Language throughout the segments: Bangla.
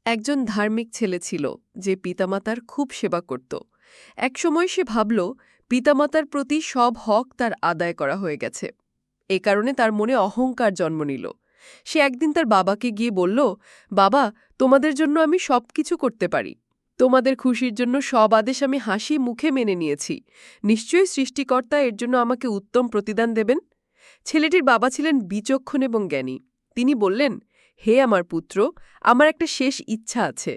একজন ধার্মিক ছেলে ছিল যে পিতামাতার খুব সেবা করত। একসময় সে ভাবল পিতামাতার প্রতি সব হক তার আদায় করা হয়ে গেছে। এ কারণে তার মনে অহংকার জন্ম নিল। সে একদিন তার বাবাকে গিয়ে বলল, বাবা, তোমাদের জন্য আমি সব কিছু করতে পারি। তোমাদের খুশির জন্য সব আদেশ আমি হাসি মুখে মেনে নিয়েছি। নিশ্চয়ই সৃষ্টিকর্তা এর জন্য আমাকে উত্তম প্রতিদান দেবেন। ছেলেটির বাবা ছিলেন বিচক্ষণ এবং জ্ঞানী। তিনি বললেন, হে আমার পুত্র, আমার একটা শেষ ইচ্ছা আছে।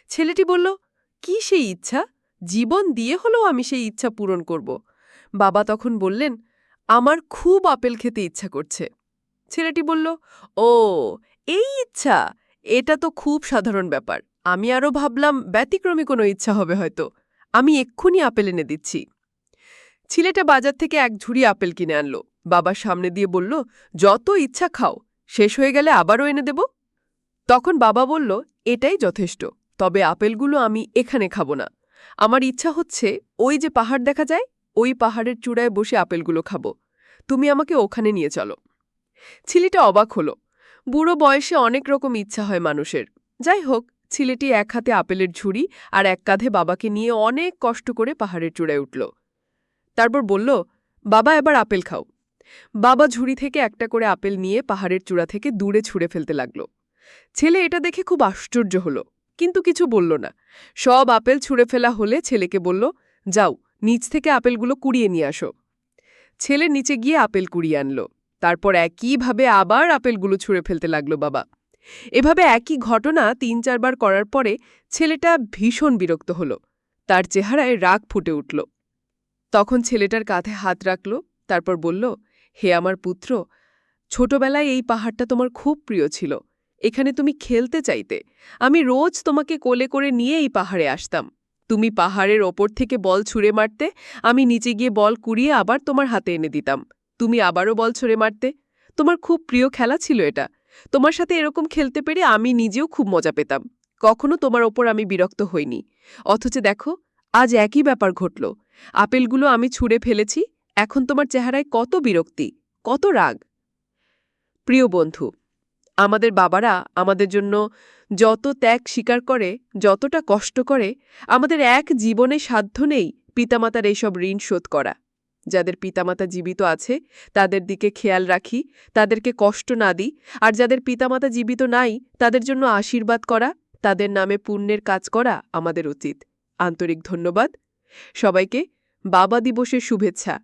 ছেলেটি বলল, কি সেই ইচ্ছা? জীবন দিয়ে হলেও আমি সেই ইচ্ছা পূরণ করব। বাবা তখন বললেন, আমার খুব আপেল খেতে ইচ্ছা করছে। ছেলেটি বলল, ও, এই ইচ্ছা? এটা তো খুব সাধারণ ব্যাপার। আমি আরও ভাবলাম ব্যতিক্রমী কোনো ইচ্ছা হবে হয়তো। আমি এক্ষুনি আপেল এনে দিচ্ছি। ছেলেটা বাজার থেকে এক ঝুড়ি আপেল কিনে আনলো। বাবার সামনে দিয়ে বলল, যত ইচ্ছা খাও, শেষ হয়ে গেলে আবারও এনে দেব। তখন বাবা বলল, এটাই যথেষ্ট। তবে আপেলগুলো আমি এখানে খাবো না। আমার ইচ্ছা হচ্ছে ওই যে পাহাড় দেখা যায়, ওই পাহাড়ের চূড়ায় বসে আপেলগুলো খাবো। তুমি আমাকে ওখানে নিয়ে চলো। ছেলেটা অবাক হলো। বুড়ো বয়সে অনেক রকম ইচ্ছা হয় মানুষের। যাই হোক, ছেলেটি এক হাতে আপেলের ঝুড়ি আর এক কাঁধে বাবাকে নিয়ে অনেক কষ্ট করে পাহাড়ের চূড়ায় উঠল। তারপর বলল, বাবা, এবার আপেল খাও। বাবা ঝুড়ি থেকে একটা করে আপেল নিয়ে পাহাড়ের চূড়া থেকে দূরে ছুঁড়ে ফেলতে লাগল। ছেলে এটা দেখে খুব আশ্চর্য হল, কিন্তু কিছু বলল না। সব আপেল ছুঁড়ে ফেলা হলে ছেলেকে বলল, যাও, নিচ থেকে আপেলগুলো কুড়িয়ে নিয়ে আসো। ছেলে নিচে গিয়ে আপেল কুড়িয়ে আনল। তারপর একইভাবে আবার আপেলগুলো ছুঁড়ে ফেলতে লাগল বাবা। এভাবে একই ঘটনা ৩-৪ বার করার পরে ছেলেটা ভীষণ বিরক্ত হল। তার চেহারায় রাগ ফুটে উঠল। তখন ছেলেটার কাঁধে হাত রাখল, তারপর বলল, হে আমার পুত্র, ছোটবেলায় এই পাহাড়টা তোমার খুব প্রিয় ছিল। এখানে তুমি খেলতে চাইতে। আমি রোজ তোমাকে কোলে করে নিয়ে এই পাহাড়ে আসতাম। তুমি পাহাড়ের ওপর থেকে বল ছুঁড়ে মারতে, আমি নিচে গিয়ে বল কুড়িয়ে আবার তোমার হাতে এনে দিতাম। তুমি আবারও বল ছুঁড়ে মারতে। তোমার খুব প্রিয় খেলা ছিল এটা। তোমার সাথে এরকম খেলতে পেরে আমি নিজেও খুব মজা পেতাম। কখনো তোমার ওপর আমি বিরক্ত হইনি। অথচ দেখো, আজ একই ব্যাপার ঘটল। আপেলগুলো আমি ছুঁড়ে ফেলেছি, এখন তোমার চেহারায় কত বিরক্তি, কত রাগ। প্রিয় বন্ধু, আমাদের বাবারা আমাদের জন্য যত ত্যাগ স্বীকার করে, যতটা কষ্ট করে, আমাদের এক জীবনে সাধ্য নেই পিতামাতার এইসব ঋণ শোধ করা। যাদের পিতামাতা জীবিত আছে তাদের দিকে খেয়াল রাখি, তাদেরকে কষ্ট না দিই। আর যাদের পিতামাতা জীবিত নাই তাদের জন্য আশীর্বাদ করা, তাদের নামে পুণ্যের কাজ করা আমাদের উচিত। আন্তরিক ধন্যবাদ সবাইকে। বাবা দিবসের শুভেচ্ছা।